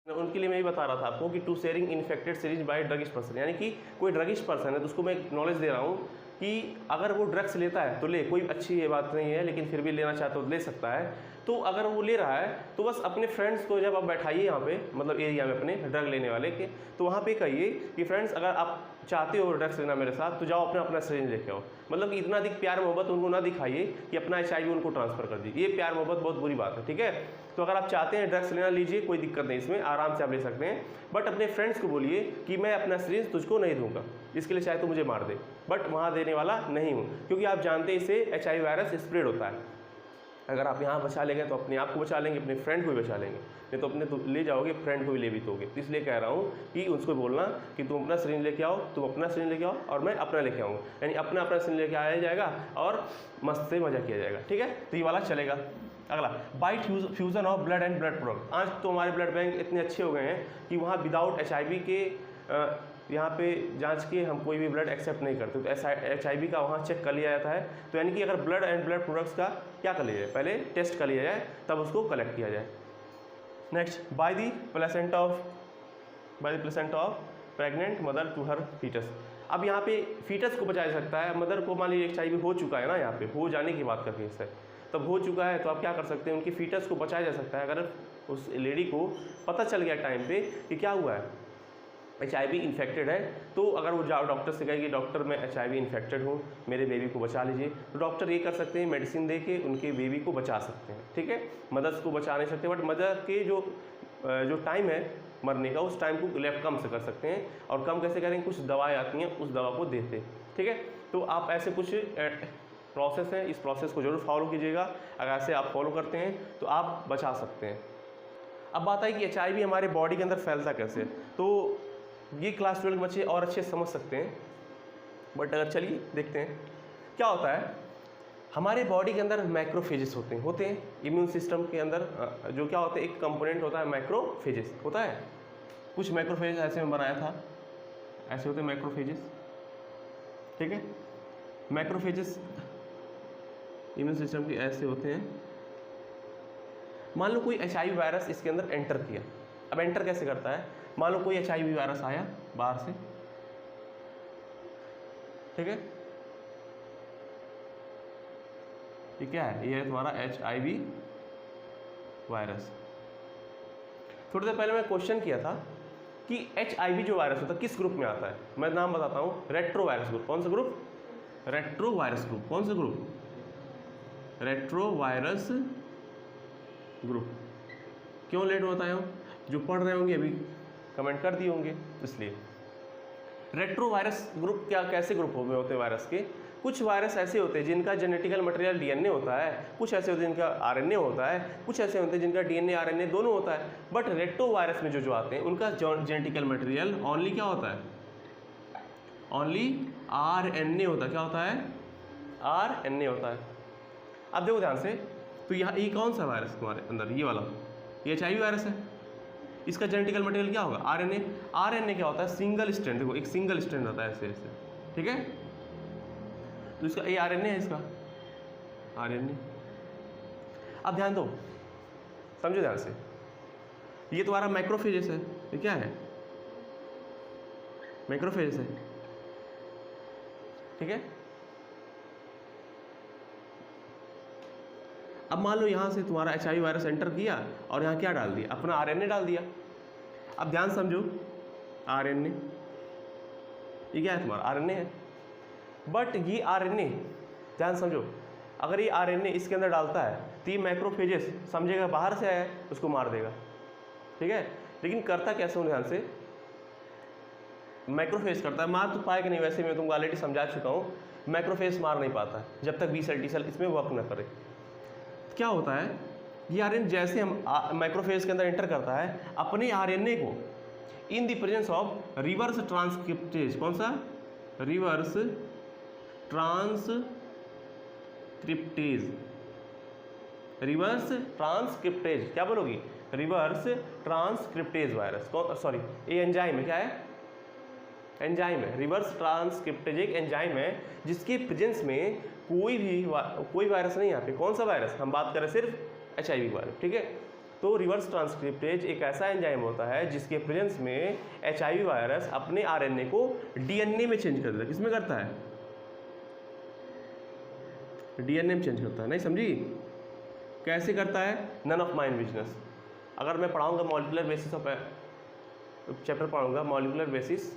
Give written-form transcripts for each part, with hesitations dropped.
उनके लिए मैं ये बता रहा था आपको कि to sharing infected syringe by druggist person, यानी कि कोई ड्रगिस्ट पर्सन है तो उसको मैं नॉलेज दे रहा हूँ कि अगर वो ड्रग्स लेता है तो ले, कोई अच्छी ये बात नहीं है, लेकिन फिर भी लेना चाहता है तो ले सकता है। तो अगर वो ले रहा है तो बस अपने फ्रेंड्स को जब आप बैठाइए यहाँ पे, मतलब एरिया में अपने ड्रग लेने वाले के, तो वहाँ पे कहिए कि फ्रेंड्स अगर आप चाहते हो ड्रग्स लेना मेरे साथ तो जाओ अपना अपना सिरिंज लेके आओ। मतलब कि इतना अधिक प्यार मोहब्बत उनको ना दिखाइए कि अपना HIV उनको ट्रांसफ़र कर दीजिए, ये प्यार मोहब्बत बहुत बुरी बात है, ठीक है। तो अगर आप चाहते हैं ड्रग्स लेना लीजिए, कोई दिक्कत नहीं, इसमें आराम से आप ले सकते हैं। बट अपने फ्रेंड्स को बोलिए कि मैं अपना सिरिंज तुझको नहीं दूंगा, इसके लिए चाहे तो मुझे मार दे, बट वहाँ देने वाला नहीं हूँ, क्योंकि आप जानते हैं इससे HIV वायरस स्प्रेड होता है। अगर आप यहाँ बचा लेंगे तो अपने आप को बचा लेंगे, अपने फ्रेंड को भी बचा लेंगे, नहीं तो अपने तो ले जाओगे, फ्रेंड को भी ले भी दोगे। तो इसलिए कह रहा हूँ कि उसको बोलना कि तुम अपना सिरिंज लेके आओ, तुम अपना सिरिंज लेके आओ और मैं अपना लेके आऊँगा, यानी अपना अपना सिरिंज लेके आया जाएगा और मस्त से मजा किया जाएगा, ठीक है। तो ये वाला चलेगा। अगला, by fusion of blood and blood product. आज तो हमारे ब्लड बैंक इतने अच्छे हो गए हैं कि वहाँ विदाउट HIV के यहाँ पे जांच के हम कोई भी ब्लड एक्सेप्ट नहीं करते, तो HIV का वहाँ चेक कर लिया जाता है। तो यानी कि अगर ब्लड एंड ब्लड प्रोडक्ट्स का क्या कर लिया जाए, पहले टेस्ट कर लिया जाए तब उसको कलेक्ट किया जाए। Next, by the placenta of pregnant mother to her foetus. अब यहाँ पे फीटस को बचाया जा सकता है। मदर को मान लीजिए HIV हो चुका है ना, यहाँ पे हो जाने की बात का केस है, तब हो चुका है तो आप क्या कर सकते हैं, उनकी फीटस को बचाया जा सकता है। अगर उस लेडी को पता चल गया टाइम पे कि क्या हुआ है, HIV इन्फेक्टेड है, तो अगर वो जाओ डॉक्टर से कहे कि डॉक्टर मैं HIV इन्फेक्टेड हूँ, मेरे बेबी को बचा लीजिए, तो डॉक्टर ये कर सकते हैं, मेडिसिन दे के उनके बेबी को बचा सकते हैं, ठीक है। मदर्स को बचा नहीं सकते, बट मदर के जो टाइम है मरने का, उस टाइम को लेफ्ट कम से कर सकते हैं। और कम कैसे करेंगे, कुछ दवाएँ आती हैं, उस दवा को देते हैं, ठीक है। तो आप ऐसे कुछ प्रोसेस है, इस प्रोसेस को जरूर फॉलो कीजिएगा। अगर ऐसे आप फॉलो करते हैं तो आप बचा सकते हैं। अब बात आई कि HIV हमारे बॉडी के अंदर फैलता कैसे, तो ये क्लास 12 के बच्चे और अच्छे समझ सकते हैं, बट अगर चलिए देखते हैं क्या होता है। हमारे बॉडी के अंदर मैक्रोफेजेस होते हैं इम्यून सिस्टम के अंदर जो क्या होते हैं, एक कंपोनेंट होता है मैक्रोफेजेस होता है। कुछ मैक्रोफेजेस ऐसे में बनाया था, ऐसे होते हैं मैक्रोफेजेस, ठीक है। मैक्रोफेजेस इम्यून सिस्टम के ऐसे होते हैं। मान लो कोई HIV वायरस इसके अंदर एंटर किया। अब एंटर कैसे करता है, मान लो कोई HIV वायरस आया बाहर से, ठीक है, ये क्या है, ये है तुम्हारा HIV वायरस। थोड़ी देर पहले मैं क्वेश्चन किया था कि HIV जो वायरस होता है किस ग्रुप में आता है। मैं नाम बताता हूँ, रेट्रो वायरस ग्रुप। कौन सा ग्रुप, रेट्रो वायरस ग्रुप। कौन सा ग्रुप, रेट्रो वायरस ग्रुप। क्यों लेट बताया हूँ, जो पढ़ रहे होंगे अभी कमेंट कर दिए होंगे, इसलिए रेट्रो वायरस ग्रुप क्या कैसे ग्रुप में होते हैं वायरस के। कुछ वायरस ऐसे होते हैं जिनका जेनेटिकल मटेरियल DNA होता है, कुछ ऐसे होते हैं जिनका RNA होता है, कुछ ऐसे होते हैं जिनका DNA RNA दोनों होता है। बट रेट्रो वायरस में जो आते हैं उनका जेनेटिकल मटेरियल ओनली क्या होता है, ओनली RNA होता है। क्या होता है, RNA होता है। अब देखो ध्यान से, तो यहाँ ये कौन सा वायरस तुम्हारे अंदर, ये वाला, ये HIV वायरस है। इसका जेनेटिकल मटेरियल क्या होगा, RNA। RNA क्या होता है, सिंगल स्ट्रैंड, देखो एक सिंगल स्ट्रैंड होता है ऐसे ऐसे, ठीक है। तो इसका ये RNA है, इसका RNA। अब ध्यान दो, समझो ध्यान से, ये तुम्हारा मैक्रोफेजेस है, ये क्या है, मैक्रोफेजेस है, ठीक है। अब मान लो यहाँ से तुम्हारा HIV वायरस एंटर किया और यहाँ क्या डाल दिया, अपना RNA डाल दिया। अब ध्यान समझो, RNA ये क्या है, तुम्हारा RNA है। बट ये RNA ध्यान समझो, अगर ये RNA इसके अंदर डालता है तो ये मैक्रोफेजेस समझेगा बाहर से आया है, उसको मार देगा, ठीक है। लेकिन करता कैसे हो, ध्यान से, मैक्रोफेज करता है, मार तो पाएगा नहीं। वैसे मैं तुमको ऑलरेडी समझा चुका हूँ, मैक्रोफेज मार नहीं पाता है जब तक B सेल T सेल इसमें वर्क न करे। क्या होता है, ये RNA जैसे हम मैक्रोफेज के अंदर एंटर करता है, अपने RNA को in the presence of reverse transcriptase, कौन सा, रिवर्स ट्रांसक्रिप्टेज, रिवर्स ट्रांसक्रिप्टेज, क्या बोलोगी, रिवर्स ट्रांसक्रिप्टेज वायरस, सॉरी ये एंजाइम है, क्या है, एंजाइम है। रिवर्स ट्रांसक्रिप्टेज एक एंजाइम है जिसके प्रेजेंस में कोई वायरस नहीं, यहाँ पे कौन सा वायरस, हम बात करें सिर्फ HIV वायरस, ठीक है। तो रिवर्स ट्रांसक्रिप्टेज एक ऐसा एंजाइम होता है जिसके प्रेजेंस में HIV वायरस अपने RNA को DNA में चेंज कर देता है। किसमें करता है? DNA में चेंज करता है। नहीं समझी? कैसे करता है? None of mine business. अगर मैं पढ़ाऊंगा मॉलिक्यूलर बेसिस ऑफ चैप्टर पढ़ाऊंगा मॉलिक्यूलर बेसिस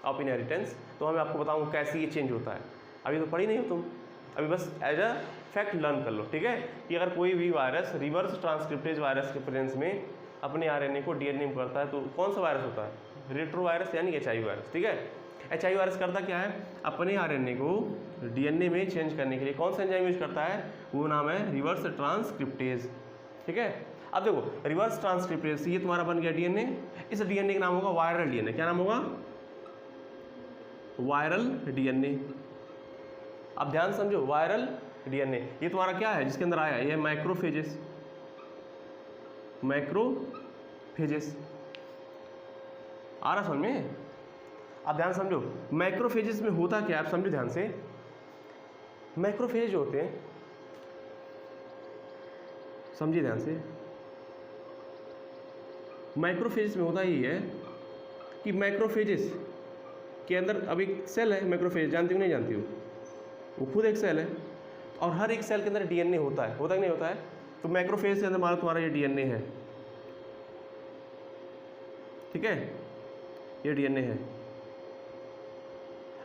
ऑफ इनहेरिटेंस, तो मैं आपको बताऊंगा कैसे ये चेंज होता है। अभी तो पढ़ी नहीं हो तुम, अभी बस एज अ फैक्ट लर्न कर लो, ठीक है? कि अगर कोई भी वायरस रिवर्स ट्रांसक्रिप्टेज वायरस के प्रेजेंस में अपने RNA को DNA में करता है तो कौन सा वायरस होता है? रेट्रो वायरस यानी HIV वायरस, ठीक है? HIV वायरस करता क्या है? अपने RNA को DNA में चेंज करने के लिए कौन सा एंजाइम यूज करता है? वो नाम है रिवर्स ट्रांसक्रिप्टेज, ठीक है? अब देखो रिवर्स ट्रांसक्रिप्टेज, ये तुम्हारा बन गया DNA। इस DNA का नाम होगा वायरल DNA। क्या नाम होगा? Viral DNA। अब ध्यान समझो, वायरल DNA ये तुम्हारा क्या है जिसके अंदर आया? ये मैक्रोफेजेस। मैक्रोफेजेस आ रहा समझ में? अब ध्यान समझो, मैक्रोफेजेस में होता क्या है आप समझो ध्यान से। मैक्रोफेज होते हैं, समझिए ध्यान से, मैक्रोफेजेस में होता ही है कि मैक्रोफेजेस के अंदर अब एक सेल है। मैक्रोफेज जानती हो नहीं जानती हो? वो खुद एक सेल है और हर एक सेल के अंदर DNA होता है कि नहीं होता है? तो मैक्रोफेज के अंदर मान लो तुम्हारा ये DNA है, ठीक है? ये DNA है।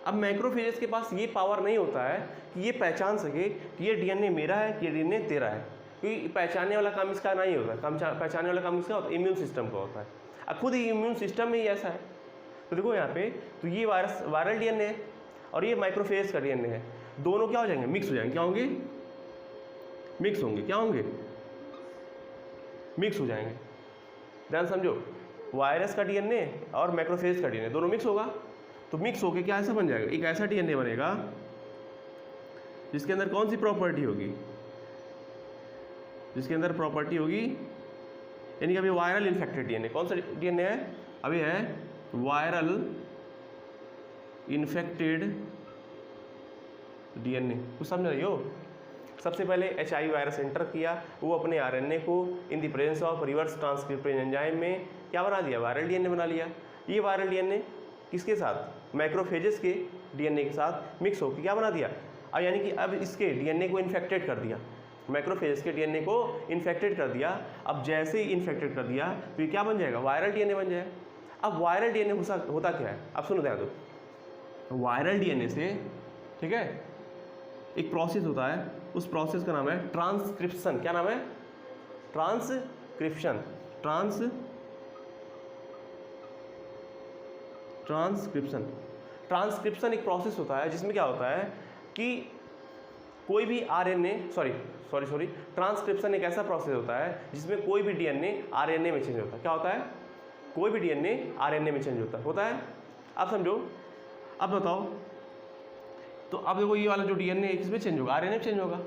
अब मैक्रोफेजेस के पास ये पावर नहीं होता है कि ये पहचान सके कि ये DNA मेरा है कि ये DNA तेरा है, क्योंकि पहचानने वाला काम इसका नहीं होता। पहचानने वाला काम इसका होता है, इम्यून सिस्टम का होता है। अब खुद ही इम्यून सिस्टम में ही ऐसा है। तो देखो यहाँ पे, तो ये वायरल DNA है और ये माइक्रोफेज का DNA है। दोनों क्या हो जाएंगे? मिक्स हो जाएंगे। क्या होंगे? मिक्स होंगे। क्या होंगे? मिक्स हो जाएंगे। ध्यान समझो, वायरस का DNA और मैक्रोफेज का DNA दोनों मिक्स होगा। तो मिक्स होके क्या ऐसा बन जाएगा? एक ऐसा DNA बनेगा जिसके अंदर कौन सी प्रॉपर्टी होगी? जिसके अंदर प्रॉपर्टी होगी, यानी कि अभी वायरल इन्फेक्टेड DNA। कौन सा DNA है? अभी है वायरल इन्फेक्टेड DNA। कुछ समझ रही हो? सबसे पहले HIV वायरस एंटर किया, वो अपने RNA को in the presence of reverse transcriptase enzyme में क्या बना दिया? वायरल DNA बना लिया। ये वायरल DNA किसके साथ? मैक्रोफेजेस के DNA के साथ मिक्स होकर क्या बना दिया? अब यानी कि अब इसके DNA को इन्फेक्टेड कर दिया, मैक्रोफेजेस के DNA को इन्फेक्टेड कर दिया। अब जैसे ही इन्फेक्टेड कर दिया तो ये क्या बन जाएगा? वायरल DNA बन जाएगा। अब वायरल DNA होता क्या है? अब सुनो ध्यान दो। वायरल DNA से, ठीक है, एक प्रोसेस होता है, उस प्रोसेस का नाम है ट्रांसक्रिप्शन। क्या नाम है? ट्रांसक्रिप्शन। ट्रांसक्रिप्शन एक प्रोसेस होता है जिसमें क्या होता है कि कोई भी ट्रांसक्रिप्शन एक ऐसा प्रोसेस होता है जिसमें कोई भी DNA RNA में चेंज होता है। क्या होता है? कोई भी DNA RNA में चेंज होता है। अब समझो, अब बताओ, तो अब देखो ये वाला जो DNA है किसमें चेंज होगा? RNA में चेंज होगा।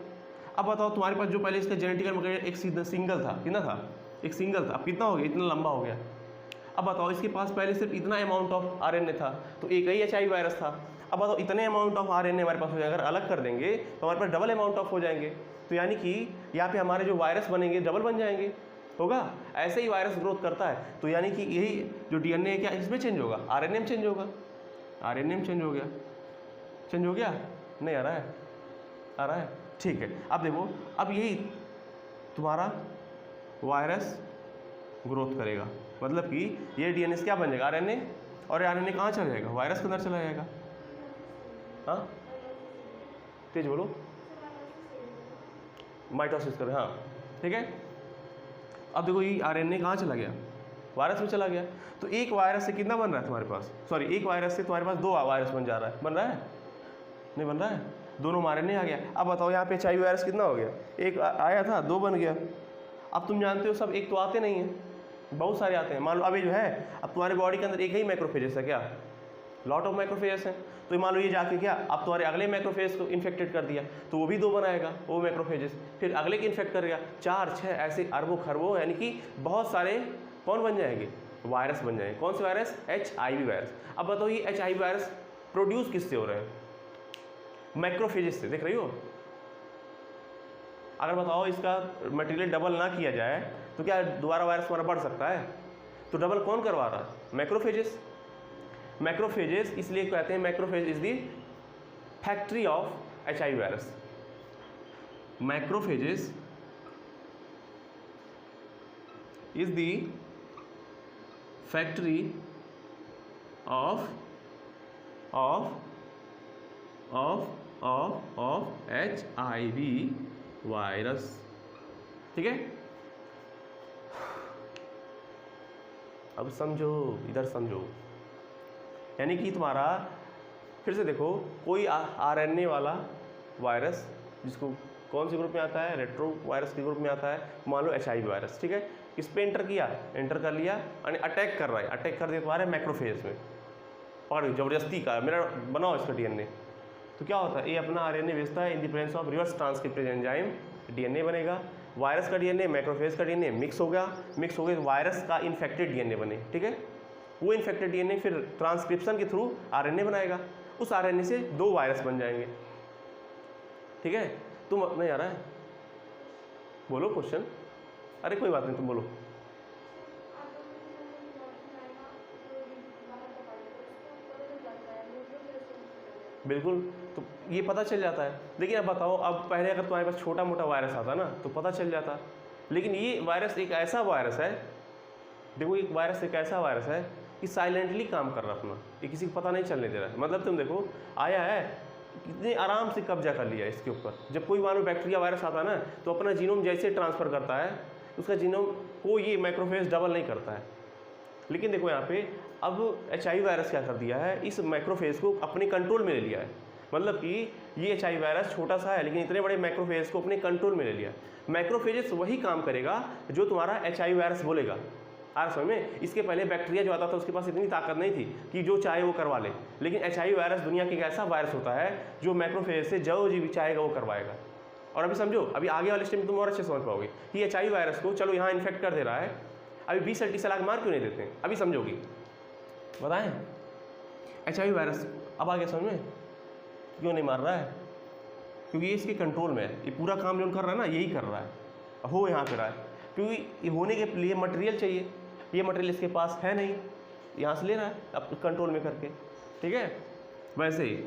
अब बताओ तुम्हारे पास जो पहले इसका जेनेटिकल मटेरियल एक सिंगल था, कितना था? एक सिंगल था। अब कितना हो गया? इतना लंबा हो गया। अब बताओ इसके पास पहले सिर्फ इतना अमाउंट ऑफ RNA था, तो एक ही HIV वायरस था। अब बताओ इतने अमाउंट ऑफ RNA हमारे पास हो जाएगा, अगर अलग कर देंगे तो हमारे पास डबल अमाउंट ऑफ हो जाएंगे। तो यानी कि यहाँ पे हमारे जो वायरस बनेंगे डबल बन जाएंगे, होगा। ऐसे ही वायरस ग्रोथ करता है। तो यानी कि यही जो DNA है क्या इसमें चेंज होगा? RNA में चेंज होगा। RNA में चेंज हो गया। चेंज हो गया? नहीं आ रहा है? आ रहा है, ठीक है। अब देखो, अब यही तुम्हारा वायरस ग्रोथ करेगा, मतलब कि ये DNA क्या बन जाएगा? RNA, और RNA कहाँ चला जाएगा? वायरस के अंदर चला जाएगा। हाँ तेज बोलो। माइटोसिस कर, हाँ ठीक है। अब देखो ये RNA कहाँ चला गया? वायरस में चला गया। तो एक वायरस से कितना बन रहा है तुम्हारे पास? एक वायरस से तुम्हारे पास 2 वायरस बन जा रहा है। बन रहा है? नहीं बन रहा है? दोनों RNA आ गया। अब बताओ यहाँ पे HIV वायरस कितना हो गया? एक आया था, 2 बन गया। अब तुम जानते हो सब एक तो आते नहीं हैं, बहुत सारे आते हैं। मान लो अभी जो है, अब तुम्हारे बॉडी के अंदर एक ही मैक्रोफेजेस है, क्या लॉट ऑफ मैक्रोफेजेस हैं। तो मान लो ये जाके क्या अब तुम्हारे अगले मैक्रोफेज को इन्फेक्टेड कर दिया, तो वो भी 2 बनाएगा वो मैक्रोफेजेस, फिर अगले के इन्फेक्ट करेगा, 4 6 ऐसे अरबों खरबों, यानी कि बहुत सारे कौन बन जाएंगे? वायरस बन जाएंगे। कौन से वायरस? HIV virus. अब बताओ ये HIV वायरस प्रोड्यूस किससे हो रहे हैं? मैक्रोफेजेस से। देख रही हो? अगर बताओ इसका मटेरियल डबल ना किया जाए तो क्या दोबारा वायरस हमारा बढ़ सकता है? तो डबल कौन करवा रहा है? मैक्रोफेजेस। मैक्रोफेजेस इसलिए कहते हैं macrophage is the factory of HIV virus. Macrophages is the factory of HIV virus. ठीक है, अब समझो, इधर समझो। यानी कि तुम्हारा फिर से देखो, कोई RNA वाला वायरस जिसको कौन से ग्रुप में आता है? रेट्रो वायरस के ग्रुप में आता है। मान लो HIV वायरस, ठीक है, इस पे एंटर किया, एंटर कर लिया, यानी अटैक कर रहा है, अटैक कर दिया तुम्हारे मैक्रोफेज में, और जबरदस्ती का मेरा बनाओ इसका DNA। तो क्या होता है? ये अपना RNA भेजता है, in the presence of reverse transcriptase enzyme DNA बनेगा। वायरस का DNA मैक्रोफेज का DNA मिक्स हो गया, मिक्स हो गए तो वायरस का इन्फेक्टेड DNA बने। ठीक है, वो इन्फेक्टेड DNA फिर ट्रांसक्रिप्शन के थ्रू RNA बनाएगा, उस RNA से 2 वायरस बन जाएंगे। ठीक है, तुम नहीं आ रहा है? बोलो क्वेश्चन। अरे कोई बात नहीं, तुम बोलो। बिल्कुल, तो ये पता चल जाता है। लेकिन अब बताओ, अब पहले अगर तुम्हारे पास छोटा मोटा वायरस आता ना तो पता चल जाता, लेकिन ये वायरस एक ऐसा वायरस है, देखो एक वायरस एक ऐसा वायरस है कि साइलेंटली काम कर रहा है अपना, ये किसी को पता नहीं चलने दे रहा है। मतलब तुम देखो, आया है, कितने आराम से कब्जा कर लिया इसके ऊपर। जब कोई मान लो बैक्टीरिया वायरस आता है ना तो अपना जीनोम जैसे ट्रांसफ़र करता है, उसका जीनोम को ये मैक्रोफेज डबल नहीं करता है। लेकिन देखो यहाँ पे अब HIV वायरस क्या कर दिया है, इस मैक्रोफेज को अपने कंट्रोल में ले लिया है। मतलब कि ये HIV वायरस छोटा सा है लेकिन इतने बड़े मैक्रोफेज को अपने कंट्रोल में ले लिया। मैक्रोफेजेस वही काम करेगा जो तुम्हारा HIV वायरस बोलेगा। आ समझ में? इसके पहले बैक्टीरिया जो आता था उसके पास इतनी ताकत नहीं थी कि जो चाहे वो करवा ले, लेकिन HIV वायरस दुनिया के एक ऐसा वायरस होता है जो मैक्रोफेज से जो भी चाहेगा वो करवाएगा। और अभी समझो, अभी आगे वाले स्टेप में तुम और अच्छे समझ पाओगे कि HIV वायरस को चलो यहाँ इन्फेक्ट कर दे रहा है, अभी 20 सेल्टी से लाख मार क्यों नहीं देते हैं? अभी समझोगी, बताएं। HIV वायरस अब आ गया समझ में, क्यों नहीं मार रहा है? क्योंकि ये इसके कंट्रोल में है, ये पूरा काम जो कर रहा है ना यही कर रहा है, हो यहाँ पे रहा है। क्योंकि ये होने के लिए मटेरियल चाहिए, ये मटेरियल इसके पास है नहीं, यहाँ से ले रहा है अब कंट्रोल में करके। ठीक है, वैसे ही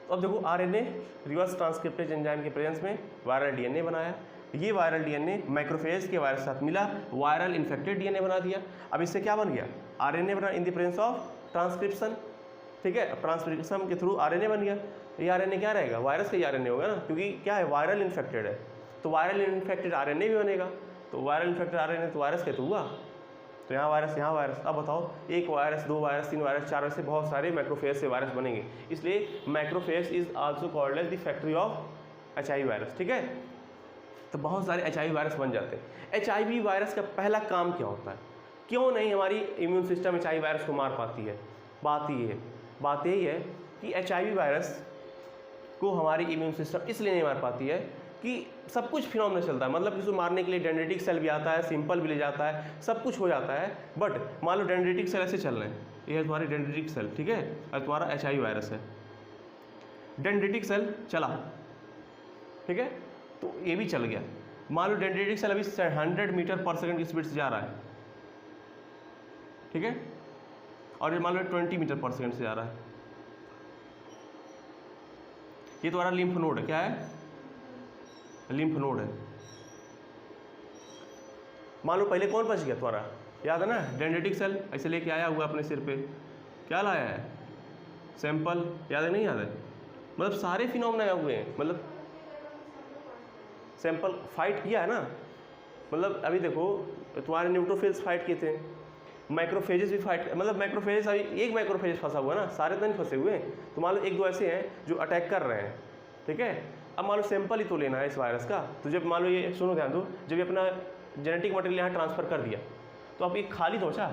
अब देखो RNA रिवर्स ट्रांसक्रिप्टेज एंजाइम के प्रेजेंस में वायरल DNA बनाया। ये वायरल DNA मैक्रोफेज के वायरस के साथ मिला, वायरल इन्फेक्टेड DNA बना दिया। अब इससे क्या बन गया? RNA बना in the presence of transcription. ठीक है, ट्रांसक्रिप्शन के थ्रू RNA बन गया। ये RNA क्या रहेगा? वायरस का ही RNA होगा ना, क्योंकि क्या है, वायरल इन्फेक्टेड है, तो वायरल इन्फेक्टेड RNA भी बनेगा। तो वायरल इन्फेक्टेड RNA तो वायरस के तो हुआ, तो यहाँ वायरस यहाँ वायरस। अब बताओ, एक वायरस, 2 वायरस, 3 वायरस, 4 वायरस से बहुत सारे मैक्रोफेज से वायरस बनेंगे। इसलिए macrophage is also called as the factory of HIV virus. ठीक है, तो बहुत सारे HIV वायरस बन जाते हैं। HIV वायरस का पहला काम क्या होता है? क्यों नहीं हमारी इम्यून सिस्टम HIV वायरस को मार पाती है? बात यही है कि HIV वायरस को हमारी इम्यून सिस्टम इसलिए नहीं मार पाती है कि सब कुछ फिनोमेना चलता है। मतलब इसको मारने के लिए डेंड्रिटिक सेल भी आता है, सिंपल भी ले जाता है, सब कुछ हो जाता है। बट मान लो डेंड्रिटिक सेल ऐसे चल रहे हैं, ये है तुम्हारी डेंड्रिटिक सेल, ठीक है, और तुम्हारा HIV वायरस है। डेंड्रिटिक सेल चला, ठीक है, तो ये भी चल गया। मान लो डेंड्रिटिक सेल अभी 100 मीटर पर सेकंड की स्पीड से जा रहा है, ठीक है, और ये मान लो 20 मीटर पर सेकंड से जा रहा है। ये तुम्हारा लिम्फ नोड है, क्या है? लिम्फ नोड है। मान लो पहले कौन बच गया तुम्हारा, याद है ना? डेंड्रिटिक सेल ऐसे लेके आया हुआ अपने सिर पे, क्या लाया है? सैंपल, याद है नहीं याद है? मतलब सारे फिनोमेना हुए हैं, मतलब सैंपल फाइट किया है ना। मतलब अभी देखो, तुम्हारे न्यूट्रोफिल्स फाइट किए थे, मैक्रोफेजेस भी फाइट, मतलब मैक्रोफेजेस अभी एक मैक्रोफेजेस फंसा हुआ है ना, सारे तो नहीं फंसे हुए हैं। तो मान लो 1-2 ऐसे हैं जो अटैक कर रहे हैं, ठीक है। अब मान लो सैंपल ही तो लेना है इस वायरस का, तो जब मान लो ये, सुनो ध्यान दो, जब ये अपना जेनेटिक मटेरियल यहाँ ट्रांसफ़र कर दिया तो अब ये खाली तो बचा।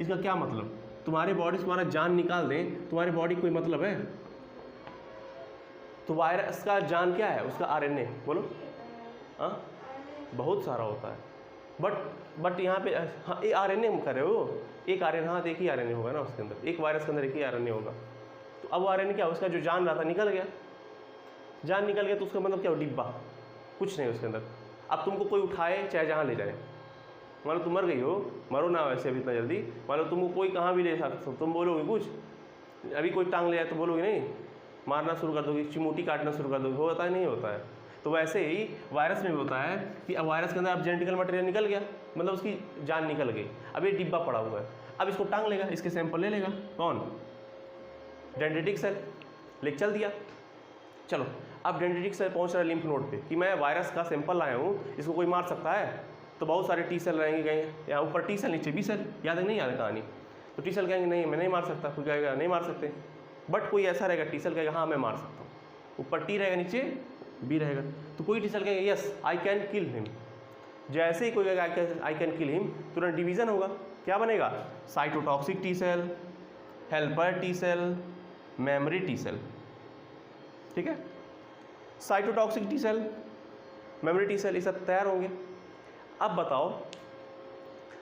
इसका क्या मतलब? तुम्हारे बॉडी से तुम्हारा जान निकाल दें, तुम्हारी बॉडी कोई मतलब है? तो वायरस का जान क्या है? उसका RNA, बोलो। हाँ, बहुत सारा होता है, बट यहाँ पे हाँ, ये RNA कर रहे हो, एक RNA, हाँ एक ही RNA होगा ना उसके अंदर, एक वायरस के अंदर एक ही RNA होगा। तो अब RNA क्या, उसका जो जान रहा था निकल गया, जान निकल गया, तो उसका मतलब क्या हो? डिब्बा, कुछ नहीं उसके अंदर। अब तुमको कोई उठाए चाहे जहाँ ले जाए, मान लो तुम मर गई हो, मरो ना वैसे अभी इतना जल्दी, मान लो तुमको कोई कहाँ भी ले सकते हो, तुम बोलोगे कुछ, अभी कोई टांग ले जाए तो बोलोगे नहीं, मारना शुरू कर दोगे, चिमूटी काटना शुरू कर दोगे, होता है नहीं होता है। तो वैसे ही वायरस में भी होता है कि अब वायरस के अंदर अब जेनेटिकल मटेरियल निकल गया, मतलब उसकी जान निकल गई, अब ये डिब्बा पड़ा हुआ है, अब इसको टांग लेगा, इसके सैंपल ले लेगा कौन, डेंड्रिटिक सेल, लेके चल दिया। चलो अब डेंड्रिटिक सेल पहुंच रहा है लिम्फ नोड पे कि मैं वायरस का सैंपल लाया हूँ, इसको कोई मार सकता है, तो बहुत सारे टी सेल रहेंगे, कहेंगे यहाँ ऊपर टी सेल नीचे बी सेल, याद है नहीं याद है कहानी, तो टी सेल कहेंगे नहीं मैं नहीं मार सकता, कोई कहेगा नहीं मार सकते, बट कोई ऐसा रहेगा टी सेल कहेगा हाँ मैं मार सकता हूँ, ऊपर टी रहेगा नीचे बी रहेगा, तो कोई टी सेल कहेगा yes I can kill him, जैसे ही कोई कहेगा आई कैन किल हिम तुरंत डिवीजन होगा, क्या बनेगा, cytotoxic T cell, helper T cell, memory T cell, ठीक है, cytotoxic T cell, memory T cell, ये सब तैयार होंगे। अब बताओ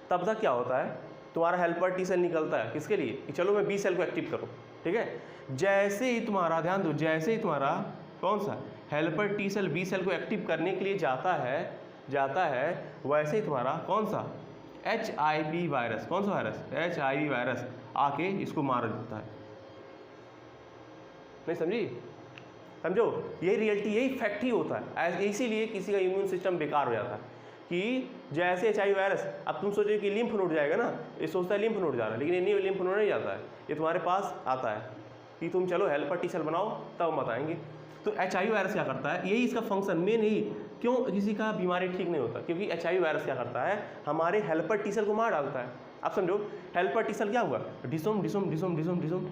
तब तक क्या होता है, तुम्हारा हेल्पर टी सेल निकलता है किसके लिए कि चलो मैं बी सेल को एक्टिव करूँ, ठीक है, जैसे ही तुम्हारा ध्यान दो, जैसे ही तुम्हारा कौन सा helper T cell B cell को एक्टिव करने के लिए जाता है वैसे ही तुम्हारा कौन सा HIV वायरस, कौन सा वायरस, HIV वायरस आके इसको मार देता है। नहीं समझो, यही रियलिटी, यही फैक्ट ही होता है, इसीलिए किसी का इम्यून सिस्टम बेकार हो जाता है कि जैसे HIV वायरस, अब तुम सोचो कि लिम्फ नोड जाएगा ना, ये सोचता है लिम्फ नोड जा रहा है, लेकिन ये नहीं, लिम्फ नोड नहीं जाता है, ये तुम्हारे पास आता है कि तुम चलो हेल्पर टी सेल बनाओ तब हम बताएंगे। तो HIV वायरस क्या करता है, यही इसका फंक्शन मेन ही, क्यों किसी का बीमारी ठीक नहीं होता, क्योंकि HIV वायरस क्या करता है, हमारे हेल्पर टी सेल को मार डालता है। आप समझो हेल्पर टी सेल क्या हुआ, डिसोम डिसोम डिसोम डिसोम डिसोम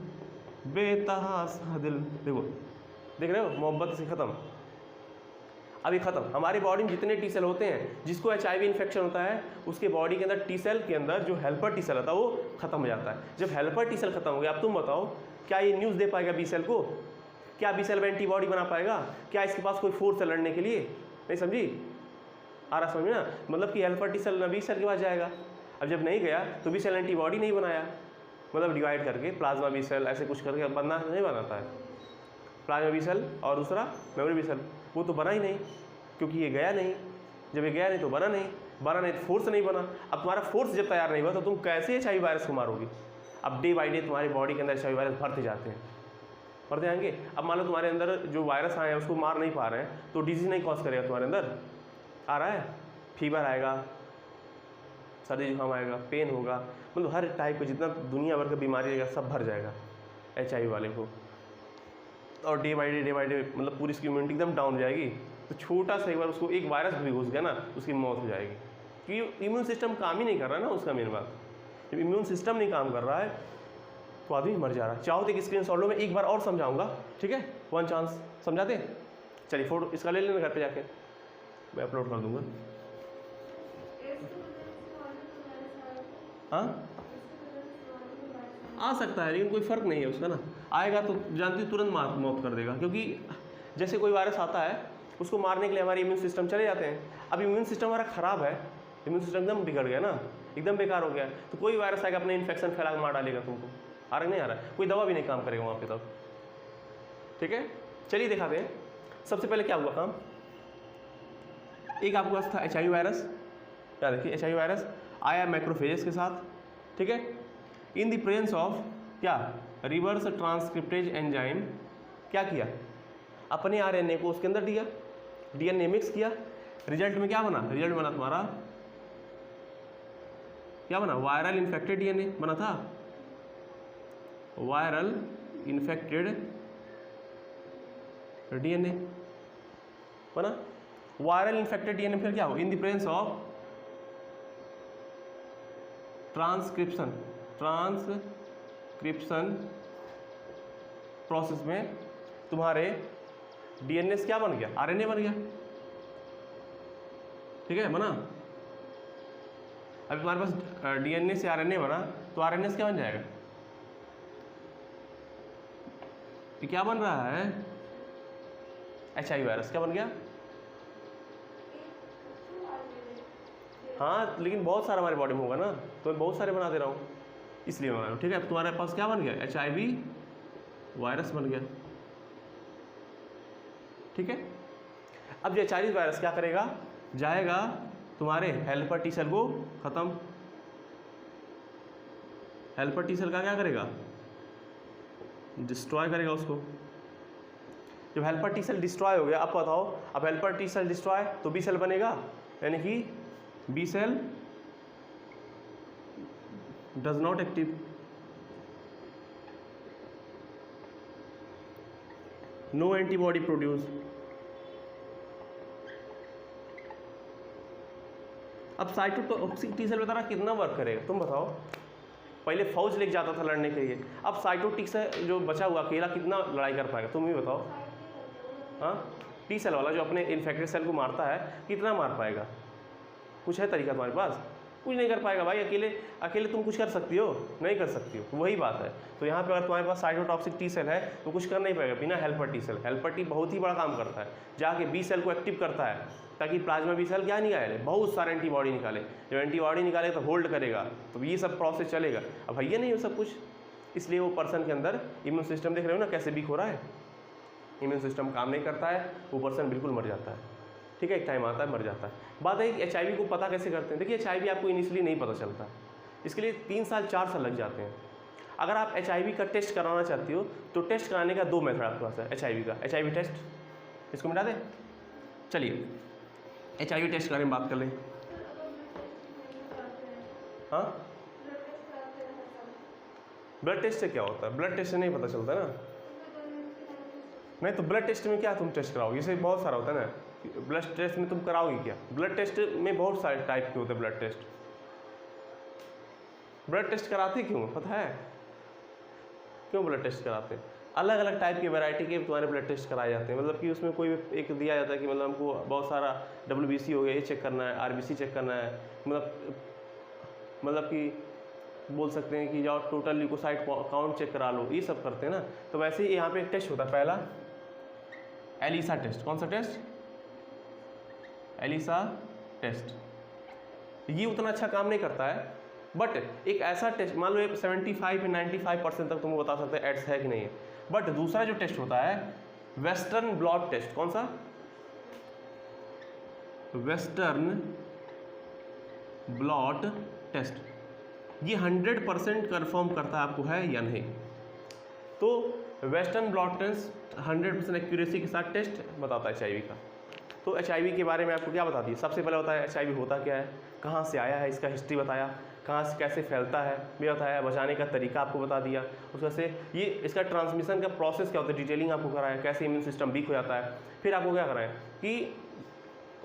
बेतहासा दिल, देखो देख रहे हो, मोहब्बत से ख़त्म, अभी ख़त्म। हमारी बॉडी में जितने टी सेल होते हैं, जिसको HIV इन्फेक्शन होता है उसके बॉडी के अंदर टी सेल के अंदर जो हेल्पर टी सेल होता है वो खत्म हो जाता है। जब हेल्पर टी सेल खत्म हो गया, अब तुम बताओ क्या ये न्यूज़ दे पाएगा बी सेल को, क्या बी सेल में एंटीबॉडी बना पाएगा, क्या इसके पास कोई फोर्स है लड़ने के लिए, नहीं समझी, आ रहा समझ ना, मतलब कि helper T cell B cell के पास जाएगा, अब जब नहीं गया तो बी सेल एंटीबॉडी नहीं बनाया, मतलब डिवाइड करके प्लाज्मा बी सेल ऐसे कुछ करके बनना नहीं बनाता है, प्लाज्मा बी सेल और दूसरा मेमोरी बी सेल, वो तो बना ही नहीं क्योंकि ये गया नहीं, जब ये गया नहीं तो बना नहीं तो फोर्स नहीं बना। अब तुम्हारा फोर्स जब तैयार नहीं हुआ तो तुम कैसे HIV वायरस को मारोगी। अब डे बाई डे तुम्हारी बॉडी के अंदर HIV वायरस बढ़ते जाते आएंगे। अब मान लो तुम्हारे अंदर जो वायरस आए हैं उसको मार नहीं पा रहे हैं तो डिजीज नहीं कॉज करेगा, तुम्हारे अंदर आ रहा है, फीवर आएगा, सर्दी जुकाम आएगा, पेन होगा, मतलब हर टाइप का जितना दुनिया भर का बीमारी रहेगा सब भर जाएगा HIV वाले को, और डे बाई डे मतलब पूरी इसकी इम्यूनिटी एकदम डाउन हो जाएगी। तो छोटा सा एक बार उसको एक वायरस भी घुस गया ना उसकी मौत हो जाएगी, क्योंकि इम्यून सिस्टम काम ही नहीं कर रहा ना उसका, मेन बात जब इम्यून सिस्टम नहीं काम कर रहा है तो आदमी मर जा रहा है। चाहो तो एक स्क्रीन शॉट लो, मैं एक बार और समझाऊंगा, ठीक है, वन चांस समझाते हैं, चलिए फोटो इसका ले लेना घर पे जाके, मैं अपलोड कर दूंगा। हाँ आ सकता है लेकिन कोई फ़र्क नहीं है उसका ना, आएगा तो जानती तुरंत मौत कर देगा, क्योंकि जैसे कोई वायरस आता है उसको मारने के लिए हमारे इम्यून सिस्टम चले जाते हैं। अब इम्यून सिस्टम हमारा ख़राब है, इम्यून सिस्टम एकदम बिगड़ गया ना, एकदम बेकार हो गया, तो कोई वायरस आएगा अपने इन्फेक्शन फैला के मार डालेगा तुमको, आ रहा नहीं आ रहा, कोई दवा भी नहीं काम करेगा वहाँ पे तब, ठीक है। चलिए दिखाते हैं, सबसे पहले क्या हुआ काम, एक आपके पास था HIV वायरस, क्या देखिए HIV वायरस आया मैक्रोफेजेस के साथ, ठीक है, इन द प्रेजेंस ऑफ क्या रिवर्स ट्रांसक्रिप्टेज एंजाइम, क्या किया अपने RNA को उसके अंदर दिया, DNA मिक्स किया, रिजल्ट में क्या बना, रिजल्ट बना तुम्हारा क्या बना, वायरल इन्फेक्टेड DNA बना था, वायरल इन्फेक्टेड DNA बना, वायरल इन्फेक्टेड DNA फिर क्या हो, in the presence of transcription process में तुम्हारे DNA से क्या बन गया, RNA बन गया, ठीक है बना। अभी तुम्हारे पास DNA से RNA बना तो RNA से क्या बन जाएगा, ये क्या बन रहा है, HIV वायरस क्या बन गया, हाँ लेकिन बहुत सारा हमारे बॉडी में होगा ना, तो मैं बहुत सारे बना दे रहा हूँ इसलिए बना रहा हूँ, ठीक है। तुम्हारे पास क्या बन गया, HIV वायरस बन गया, ठीक है। अब ये HIV वायरस क्या करेगा, जाएगा तुम्हारे हेल्पर टी सेल को खत्म। हेल्पर टी सेल का क्या करेगा, डिस्ट्रॉय करेगा उसको। जब हेल्पर टी सेल डिस्ट्रॉय हो गया, अब बताओ, अब हेल्पर टी सेल डिस्ट्रॉय तो बी सेल बनेगा, यानी कि B cell does not active, no antibody produce. अब साइटोटॉक्सिक टी सेल बता कितना वर्क करेगा, तुम बताओ। पहले फौज लेके जाता था लड़ने के लिए, अब साइटोटिक से जो बचा हुआ अकेला कितना लड़ाई कर पाएगा, तुम ही बताओ। हाँ, टी सेल वाला जो अपने इन्फेक्टेड सेल को मारता है कितना मार पाएगा, कुछ है तरीका तुम्हारे पास? कुछ नहीं कर पाएगा भाई, अकेले तुम कुछ कर सकती हो? नहीं कर सकती हो, वही बात है। तो यहाँ पे अगर तुम्हारे पास साइटोटॉक्सिक टी सेल है तो कुछ कर नहीं पाएगा बिना helper T cell. Helper T बहुत ही बड़ा काम करता है, जाके बी सेल को एक्टिव करता है ताकि प्लाज्मा बी सेल क्या निकाले, बहुत सारे एंटीबॉडी निकाले। जब एंटीबॉडी निकाले तो होल्ड करेगा, तो ये सब प्रोसेस चलेगा। अब भैया नहीं हो सब कुछ, इसलिए वो पर्सन के अंदर इम्यून सिस्टम देख रहे हो ना कैसे वीक हो रहा है, इम्यून सिस्टम काम नहीं करता है, वो पर्सन बिल्कुल मर जाता है। ठीक है, एक टाइम आता है मर जाता है। बात है कि HIV को पता कैसे करते हैं? देखिए HIV आपको इनिशियली नहीं पता चलता, इसके लिए 3 साल 4 साल लग जाते हैं। अगर आप HIV का टेस्ट कराना चाहती हो तो टेस्ट कराने का 2 मेथड आपके पास है HIV का। HIV टेस्ट, इसको मिटा दें, चलिए HIV टेस्ट के बारे में बात कर लें। हाँ, ब्लड टेस्ट से क्या होता है? ब्लड टेस्ट से नहीं पता चलता ना। नहीं तो ब्लड टेस्ट में क्या तुम टेस्ट कराओगे, इसे बहुत सारा होता है ना। ब्लड टेस्ट में तुम कराओगे क्या? ब्लड टेस्ट में बहुत सारे टाइप के होते हैं। ब्लड टेस्ट कराते क्यों पता है? क्यों ब्लड टेस्ट कराते हैं? अलग अलग टाइप की वैरायटी के तुम्हारे ब्लड टेस्ट कराए जाते हैं। मतलब कि उसमें कोई एक दिया जाता है कि मतलब हमको बहुत सारा WBC हो गया, ये चेक करना है, RBC चेक करना है, मतलब कि बोल सकते हैं कि जाओ टोटल ल्यूकोसाइट काउंट चेक करा लो, ये सब करते हैं ना। तो वैसे ही यहाँ पे एक टेस्ट होता है, पहला एलिसा टेस्ट। कौन सा टेस्ट? Elisa test. ये उतना अच्छा काम नहीं करता है, बट एक ऐसा टेस्ट, मान लो 75 या 95% तक तुमको बता सकते हैं एड्स है कि नहीं है। बट दूसरा जो टेस्ट होता है वेस्टर्न ब्लॉट टेस्ट। कौन सा? Western blot test. ये 100% कन्फर्म करता है आपको है या नहीं। तो वेस्टर्न ब्लॉट टेस्ट 100% एक्यूरेसी के साथ टेस्ट बताता है HIV का। तो HIV के बारे में आपको क्या बता दिया? सबसे पहले बताया HIV होता क्या है, कहाँ से आया है, इसका हिस्ट्री बताया, कहाँ से कैसे फैलता है भी बताया, बचाने का तरीका आपको बता दिया। उसमें से ये इसका ट्रांसमिशन का प्रोसेस क्या होता है, डिटेलिंग आपको कराया, कैसे इम्यून सिस्टम वीक हो जाता है। फिर आपको क्या कराया कि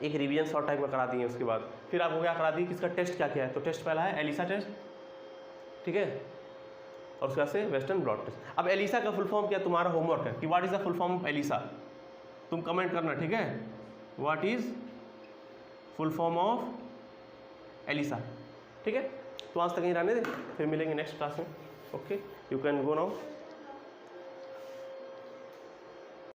एक रिवीजन शॉर्ट टाइप में करा दिए। उसके बाद फिर आपको क्या करा दी कि इसका टेस्ट क्या क्या है। तो टेस्ट पहला है एलिसा टेस्ट, ठीक है, और उसके बाद से वेस्टर्न ब्लॉट टेस्ट। अब एलिसा का फुल फॉर्म क्या, तुम्हारा होमवर्क है कि what is the full form of ELISA. तुम कमेंट करना, ठीक है, what is full form of ELISA. ठीक है, तो आज तक यहीं रहने दे, फिर मिलेंगे नेक्स्ट क्लास में। Okay, you can go now.